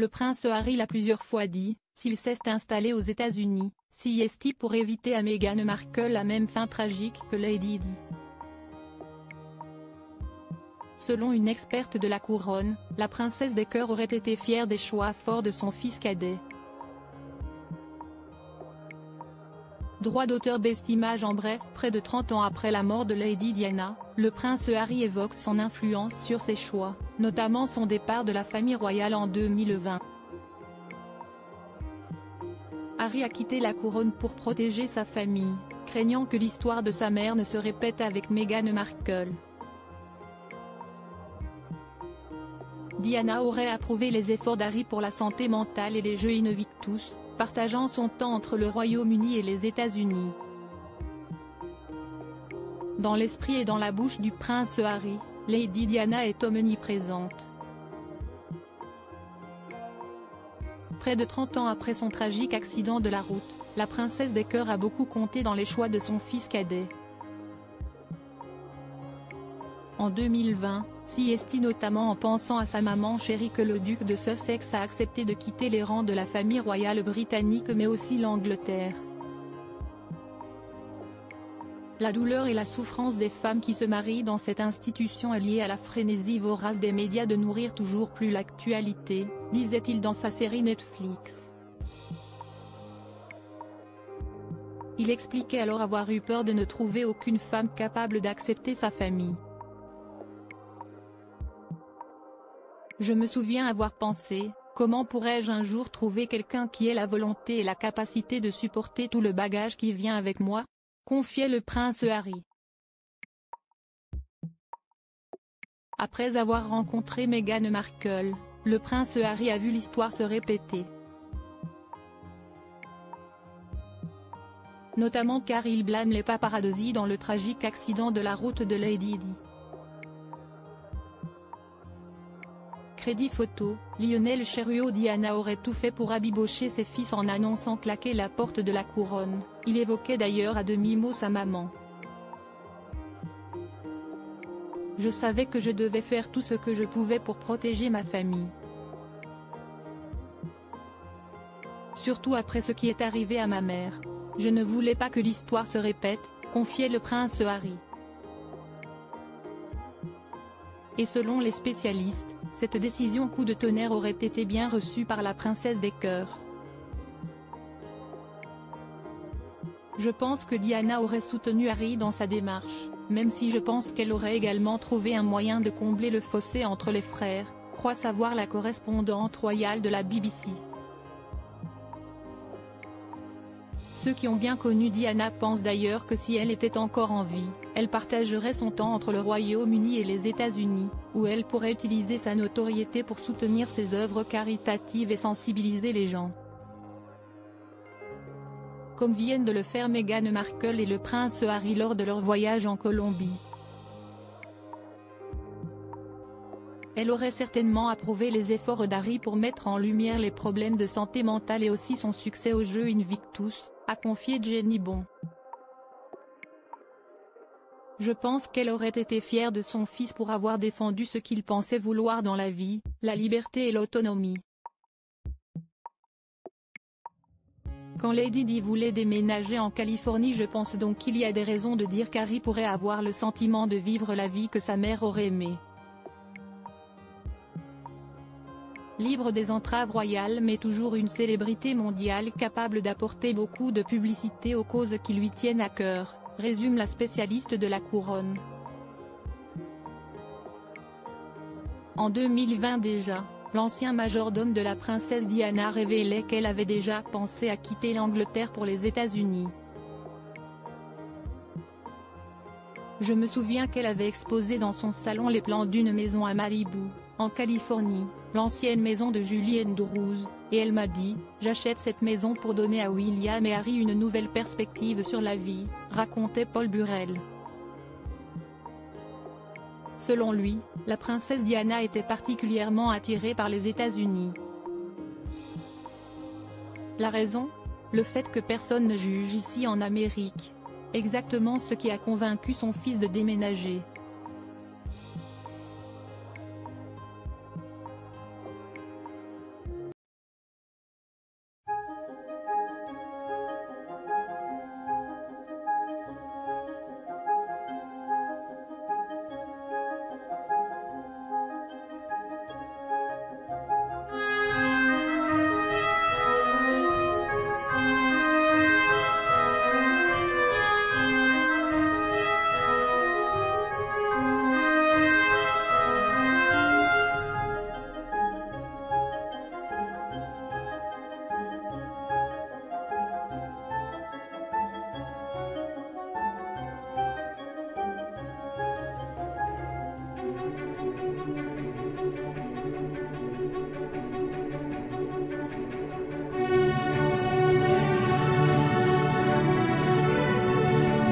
Le prince Harry l'a plusieurs fois dit, s'il s'est installé aux États-Unis, c'est pour éviter à Meghan Markle la même fin tragique que Lady Di. Selon une experte de la couronne, la princesse des cœurs aurait été fière des choix forts de son fils cadet. Droit d'auteur Best Image. En bref, près de 30 ans après la mort de Lady Diana, le prince Harry évoque son influence sur ses choix, notamment son départ de la famille royale en 2020. Harry a quitté la couronne pour protéger sa famille, craignant que l'histoire de sa mère ne se répète avec Meghan Markle. Diana aurait approuvé les efforts d'Harry pour la santé mentale et les Jeux Invictus, partageant son temps entre le Royaume-Uni et les États-Unis. Dans l'esprit et dans la bouche du prince Harry, Lady Diana est omniprésente. Près de 30 ans après son tragique accident de la route, la princesse des cœurs a beaucoup compté dans les choix de son fils cadet. En 2020, notamment en pensant à sa maman chérie que le duc de Sussex a accepté de quitter les rangs de la famille royale britannique mais aussi l'Angleterre. La douleur et la souffrance des femmes qui se marient dans cette institution est liée à la frénésie vorace des médias de nourrir toujours plus l'actualité, disait-il dans sa série Netflix. Il expliquait alors avoir eu peur de ne trouver aucune femme capable d'accepter sa famille. Je me souviens avoir pensé, comment pourrais-je un jour trouver quelqu'un qui ait la volonté et la capacité de supporter tout le bagage qui vient avec moi, confiait le prince Harry. Après avoir rencontré Meghan Markle, le prince Harry a vu l'histoire se répéter. Notamment car il blâme les paparazzi dans le tragique accident de la route de Lady Di. Crédit photo, Lionel Cheruiyot. Diana aurait tout fait pour rabibocher ses fils en annonçant claquer la porte de la couronne, il évoquait d'ailleurs à demi-mot sa maman. Je savais que je devais faire tout ce que je pouvais pour protéger ma famille. Surtout après ce qui est arrivé à ma mère. Je ne voulais pas que l'histoire se répète, confiait le prince Harry. Et selon les spécialistes, cette décision coup de tonnerre aurait été bien reçue par la princesse des cœurs. Je pense que Diana aurait soutenu Harry dans sa démarche, même si je pense qu'elle aurait également trouvé un moyen de combler le fossé entre les frères, croit savoir la correspondante royale de la BBC. Ceux qui ont bien connu Diana pensent d'ailleurs que si elle était encore en vie, elle partagerait son temps entre le Royaume-Uni et les États-Unis, où elle pourrait utiliser sa notoriété pour soutenir ses œuvres caritatives et sensibiliser les gens. Comme viennent de le faire Meghan Markle et le prince Harry lors de leur voyage en Colombie. Elle aurait certainement approuvé les efforts d'Harry pour mettre en lumière les problèmes de santé mentale et aussi son succès aux Jeux Invictus, a confié Jenny Bon. Je pense qu'elle aurait été fière de son fils pour avoir défendu ce qu'il pensait vouloir dans la vie, la liberté et l'autonomie. Quand Lady Di voulait déménager en Californie, je pense donc qu'il y a des raisons de dire qu'Harry pourrait avoir le sentiment de vivre la vie que sa mère aurait aimée. Libre des entraves royales mais toujours une célébrité mondiale capable d'apporter beaucoup de publicité aux causes qui lui tiennent à cœur, résume la spécialiste de la couronne. En 2020 déjà, l'ancien majordome de la princesse Diana révélait qu'elle avait déjà pensé à quitter l'Angleterre pour les États-Unis. Je me souviens qu'elle avait exposé dans son salon les plans d'une maison à Malibu, en Californie, l'ancienne maison de Julie Andrews, et elle m'a dit « J'achète cette maison pour donner à William et Harry une nouvelle perspective sur la vie », racontait Paul Burrell. Selon lui, la princesse Diana était particulièrement attirée par les États-Unis. La raison ? Le fait que personne ne juge ici en Amérique. Exactement ce qui a convaincu son fils de déménager.